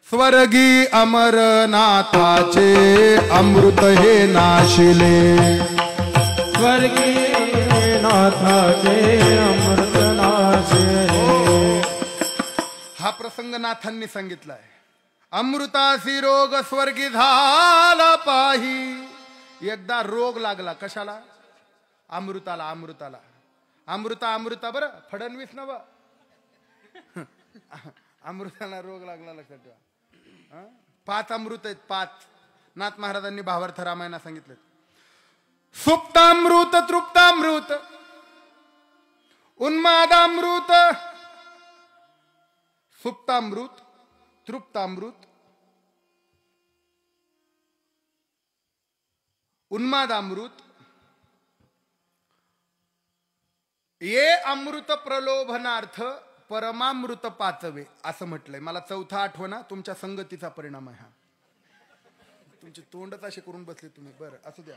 स्वर्गी अमरनाथाचे अमृत हे नाशिले, स्वर्गी नाथाचे अमृत नाशिले. हा प्रसंग नाथांनी सांगितलाय. अमृतासी रोग स्वर्गी झाला पाही. एकदा रोग लागला कशाला? अमृताला. अमृताला अमृता बरं, फडणवीस नव. अमृताला रोग लागला, लक्षात ठेवा. 5 अमृत आहेत, 5. नाथ महाराजांनी भावार्थ रामायणात सांगितले. सुप्तामृत, तृप्तामृत, उन्मादामृत, सुप्तामृत, तृप्तामृत, उन्मादामृत, ये अमृत प्रलोभनार्थ परमामृत पाचवे असं म्हटलंय. मला 4था आठवणा. तुमच्या संगतीचा परिणाम आहे हा. तुमचे तोंडच असे करून बसले तुम्ही. बरं असू द्या,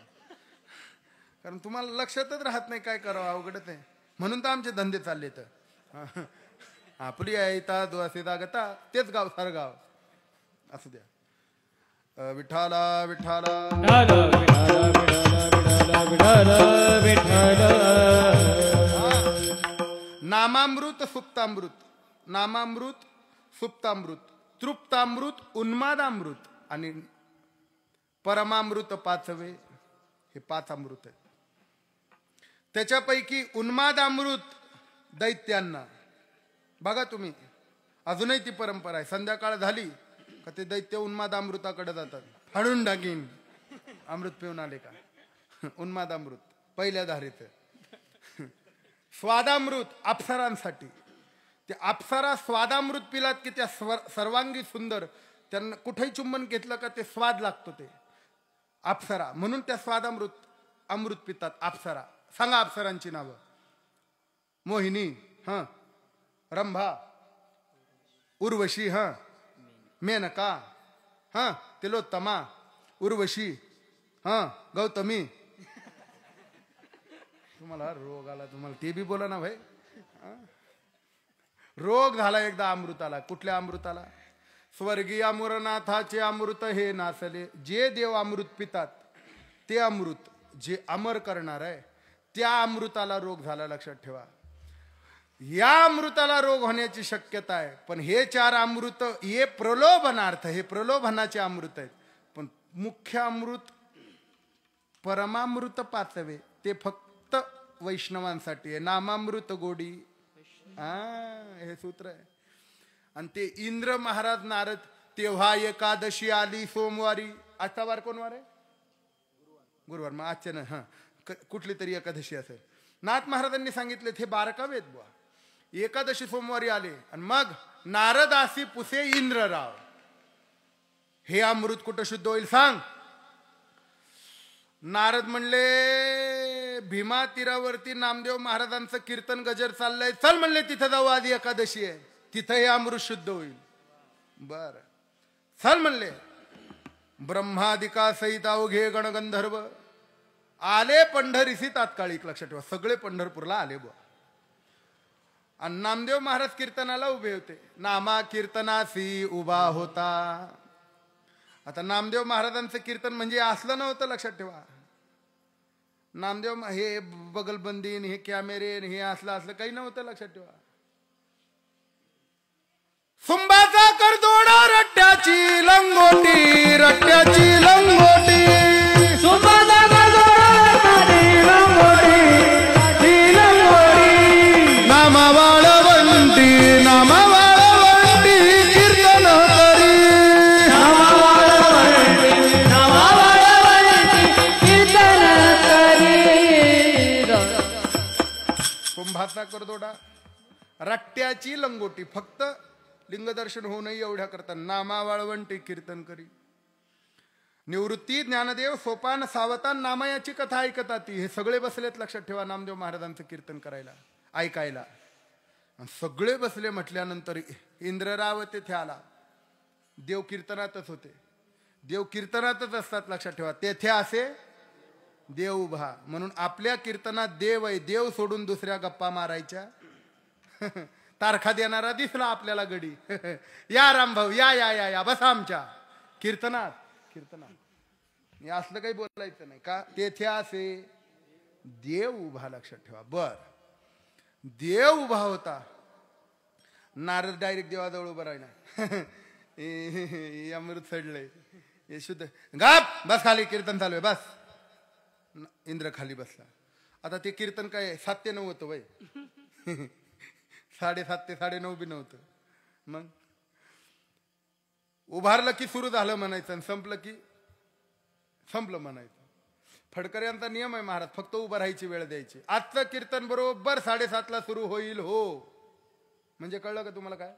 कारण तुम्हाला लक्षातच राहत नाही काय करावं, अवघडच आहे. म्हणून तर आमचे धंदे चालले. तर आपली ऐता दुआसेदा गता तेच गाव सारं गाव. असू द्या. विठाला विठाला नामामृत, सुप्तामृत, नामामृत, सुप्तामृत, तृप्तामृत, उन्मादामृत आणि परमामृत पाचवे. हे 5 अमृत आहेत. त्याच्यापैकी उन्मादामृत दैत्यांना, बघा तुम्ही, अजूनही ती परंपरा आहे. संध्याकाळ झाली का ते दैत्य उन्मादामृताकडे जातात. फाडून टाकीन. अमृत पिऊन आले का? उन्मादामृत पहिल्या धारेचं. स्वादामृत अप्सरांसाठी. ते अप्सरा स्वादामृत पिलात की त्या सर्वांगी सुंदर, त्यांना कुठेही चुंबन घेतलं का ते स्वाद लागतो. ते अप्सरा म्हणून त्या स्वादामृत अमृत पितात. अप्सरा सांगा अप्सरांची नावं. मोहिनी, रंभा, उर्वशी, मेनका, तिलोत्तमा, उर्वशी, गौतमी. तुम्हाला रोग आला, तुम्हाला ते बी बोला ना भाई. रोग झाला एकदा अमृताला. कुठल्या अमृताला? स्वर्गीय अमरनाथाचे अमृत हे नासले. जे देव अमृत पितात ते अमृत जे अमर करणार आहे त्या अमृताला रोग झाला. लक्षात ठेवा. या अमृताला रोग होण्याची शक्यता आहे. पण हे 4 अमृत हे प्रलोभनार्थ, हे प्रलोभनाचे अमृत आहेत. पण मुख्य अमृत परमामृत पाचवे ते फक्त वैष्णवांसाठी आहे. नामामृत गोडी. हे सूत्र आहे. आणि ते इंद्र महाराज नारद तेव्हा एकादशी आली सोमवारी. आजचा वार कोण वार आहे? गुरुवार. मग आजच्या ना कुठली तरी एकादशी असेल. नाथ महाराजांनी सांगितले हे बारकावे आहेत बुवा. एकादशी सोमवारी आले आणि मग नारदासी पुसे इंद्रराव. हे अमृत कुठं शुद्ध होईल सांग? नारद म्हणले भीमा तीरावरती नामदेव महाराजांचं कीर्तन गजर चाललंय, चल म्हणले तिथं जाऊ, आज एकादशी आहे, तिथं हे अमृत शुद्ध होईल. बर चल म्हणले. ब्रह्मादिका सहित अवघे गणगंधर्व आले पंढरीसी तात्कालिक. लक्षात ठेवा, सगळे पंढरपूरला आले बुवा. आणि नामदेव महाराज कीर्तनाला उभे होते. नामा कीर्तनासी उभा होता. आता नामदेव महाराजांचं कीर्तन म्हणजे असलं नव्हतं. लक्षात ठेवा, नामदेव हे बगलबंदी हे कॅमेरे हे असलं काही नव्हतं. लक्षात ठेवा. सुंबाचा करदोडा रट्ट्याची लंगोटी, रट्ट्याची लंगोटी. सुंबाचा करदोडा रट्ट्याची लंगोटी, लंगोटी. नामा वाळवंटी, नामा वाळवंटी कीर्तन करी. नामा वाळवंटी, नामा वाळवंटी कीर्तन करी. कुंभाचा करदोडा, रट्ट्याची लंगोटी. फक्त लिंगदर्शन होऊ नये एवढ्या करता नामा वाळवंटी कीर्तन करी. निवृत्ती ज्ञानदेव सोपान सावतान नामायाची कथा ऐकता ती. हे सगळे बसलेत. लक्षात ठेवा, नामदेव महाराजांचं कीर्तन करायला, ऐकायला. सगळे बसले म्हटल्यानंतर इंद्रराव तेथे आला. देव कीर्तनातच होते. देव कीर्तनातच असतात. लक्षात ठेवा, तेथे असे देव उभा. म्हणून आपल्या कीर्तनात देव आहे. देव सोडून दुसऱ्या गप्पा मारायच्या तारखा देणारा दिसला आपल्याला गडी. या रामभाऊ या या या या बसा आमच्या कीर्तनात. कीर्तनात असलं काही बोलायचं नाही का. तेथे असे देव उभा, लक्षात ठेवा. बर, देव उभा होता. नारद डायरेक्ट देवाजवळ उभा राहिला. अमृत चढलंय हे शुद्ध. गाप बस खाली, कीर्तन चालू आहे बस. इंद्र खाली बसला. आता ते कीर्तन काय 7 ते 9 होतं वय. 7:30 ते 9:30 बी नव्हतं. मग उभारलं की सुरू झालं म्हणायचं आणि संपलं की संपलं म्हणायचं. फडकर यांचा नियम आहे महाराज, फक्त उभं राहायची वेळ द्यायची. आजचं कीर्तन बरोबर 7:30 ला सुरू होईल. हो म्हणजे कळलं का तुम्हाला काय.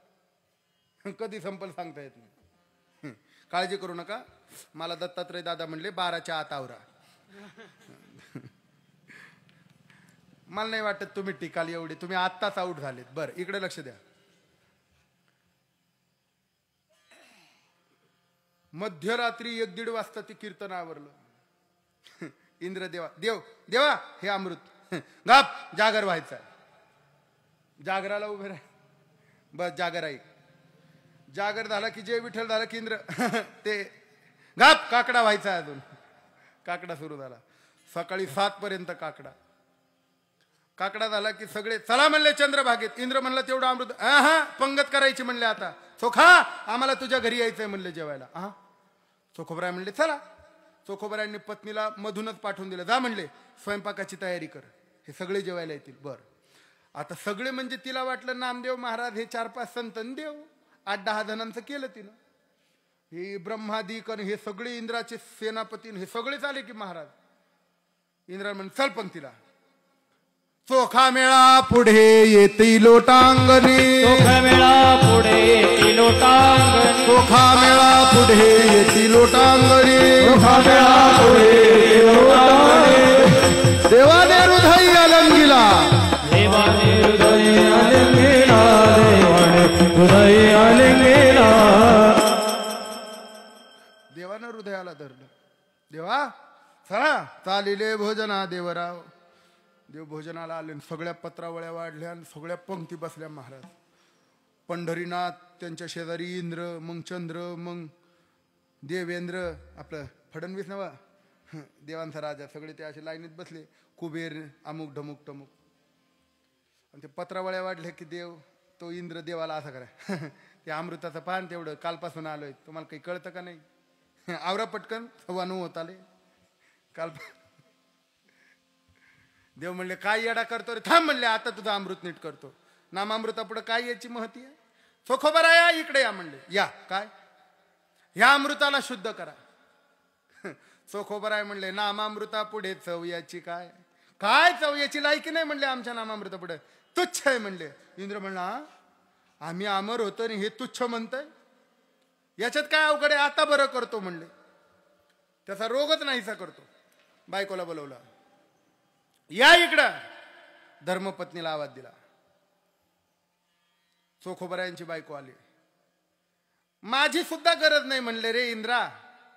कधी संपल सांगता येत नाही. काळजी करू नका. मला दत्तात्रय दादा म्हणले 12च्या आत आवरा. मला नाही वाटत तुम्ही टिकाल एवढी. तुम्ही आत्ताच आऊट झालेत. बरं इकडे लक्ष द्या. मध्यरात्री 1-1:30 वाजता ती कीर्तन आवरलं. इंद्र देवा हे अमृत गाप जागर व्हायचा. जागराला उभे राह. बस जागर आहे. जागर झाला की जय विठ्ठल झाला की इंद्र ते गाप काकडा व्हायचा. अजून काकडा सुरू झाला. सकाळी 7 पर्यंत काकडा झाला की सगळे चला म्हणले चंद्रभागेत. इंद्र म्हणलं तेवढं अमृत. पंगत करायची म्हणले. आता चोखा आम्हाला तुझ्या घरी यायचंय म्हणले जेवायला. चोखोबराय म्हणले चला. चोखोबरायांनी पत्नीला मधूनच पाठवून दिलं. जा म्हणले स्वयंपाकाची तयारी कर, हे सगळे जेवायला येतील. बर आता सगळे म्हणजे तिला वाटलं नामदेव महाराज हे 4-5 संतन देव 8-10 जणांचं केलं तिनं. हे ब्रह्मादिक आणि हे सगळे इंद्राचे सेनापती हे सगळेच आले की महाराज. इंद्रा म्हण चल पंक्तीला. चोखा मेळा पुढे येती लोटांगणी. चोखा मेळा पुढे येती लोटांगणी. चोखा मेळा पुढे येती लोटांगणी. चोखा मेळा पुढे येती लोटांगणी. देवाने हृदय अलंगिला. देवाने हृदय अलंगिला. देवाने हृदय अलंगिला. देवानं हृदयाला धरलं. देवा चला चालिले भोजना देवराव. देव भोजनाला आले. सगळ्या पत्रावळ्या वाढल्या आणि सगळ्या पंक्ती बसल्या महाराज. पंढरीनाथ त्यांच्या शेजारी इंद्र, मग चंद्र, मग देवेंद्र आपलं फडणवीस नवा देवांचा राजा. सगळे ते असे लाईनीत बसले. कुबेर अमुक ढमुक टमुक. आणि ते पत्रावळ्या वाढल्या की देव तो इंद्र देवाला असा करा. ते अमृताचं पान तेवढं कालपासून आलोय तुम्हाला काही कळतं का नाही. आवरा पटकन 9:15 होत आले. काल देव म्हणले काय येडा करतो रे. थांब म्हणले आता तुझं अमृत नीट करतो. नामामृतापुढे काय याची महती आहे. चोखोबराया इकडे या म्हणले. या काय ह्या अमृताला शुद्ध करा. चोखोबराय म्हणले नामामृता पुढे चव याची काय. काय चव याची लायकी नाही म्हणले आमच्या नामामृता पुढे. तुच्छ आहे म्हणले. इंद्र म्हणला आम्ही अमर होतो आणि हे तुच्छ म्हणतंय. याच्यात काय अवघड आहे. आता बरं करतो म्हणले. त्याचा रोगच नाहीसा करतो. बायकोला बोलवला. या इकडं. धर्मपत्नीला आवाज दिला. चोखोबरायांची बायको आली. माझी सुद्धा गरज नाही म्हणले रे इंद्रा.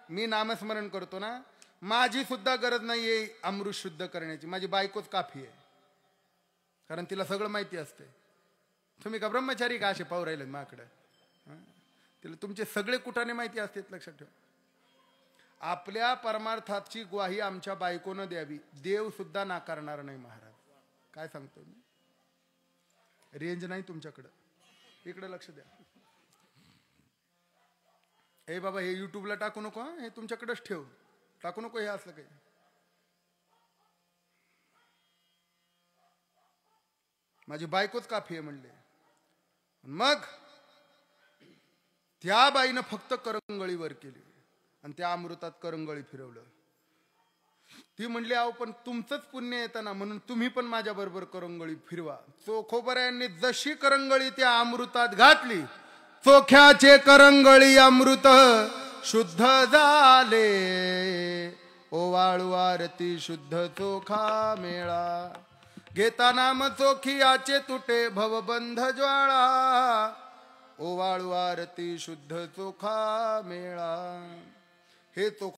मी नामस्मरण करतो ना. माझी सुद्धा गरज नाहीये अमृत शुद्ध करण्याची. माझी बायकोच काफी आहे. कारण तिला सगळं माहिती असते. तुम्ही का ब्रह्मचारी का असे पाहू राहिले माकडं. तिला तुमचे सगळे कुठाने माहिती असते. लक्षात ठेवा. आपल्या परमार्थाची ग्वाही आमच्या बायकोनं द्यावी. देव सुद्धा नाकारणार नाही महाराज. काय सांगतोय मी. रेंज नाही तुमच्याकडं. इकडे लक्ष द्या. हे बाबा हे युट्यूबला टाकू नको. हे तुमच्याकडेच ठेव. टाकू नको हे असलं काही. माझी बायकोच काफी आहे म्हणले. मग त्या बाईनं फक्त करंगळी वर केली आणि त्या अमृतात करंगळी फिरवलं. ती म्हणली अहो पण तुमचंच पुण्य येतं ना म्हणून तुम्ही पण माझ्या बरोबर करंगळी फिरवा. चोखोबरायांनी जशी करंगळी त्या अमृतात घातली. चोख्याचे करंगळी अमृत शुद्ध झाले. ओवाळू आरती शुद्ध चोखा मेळा. घेता नाम चोखियाचे तुटे भवबंध ज्वाळा. ओवाळू आरती शुद्ध चोखा मेळा. हे चोख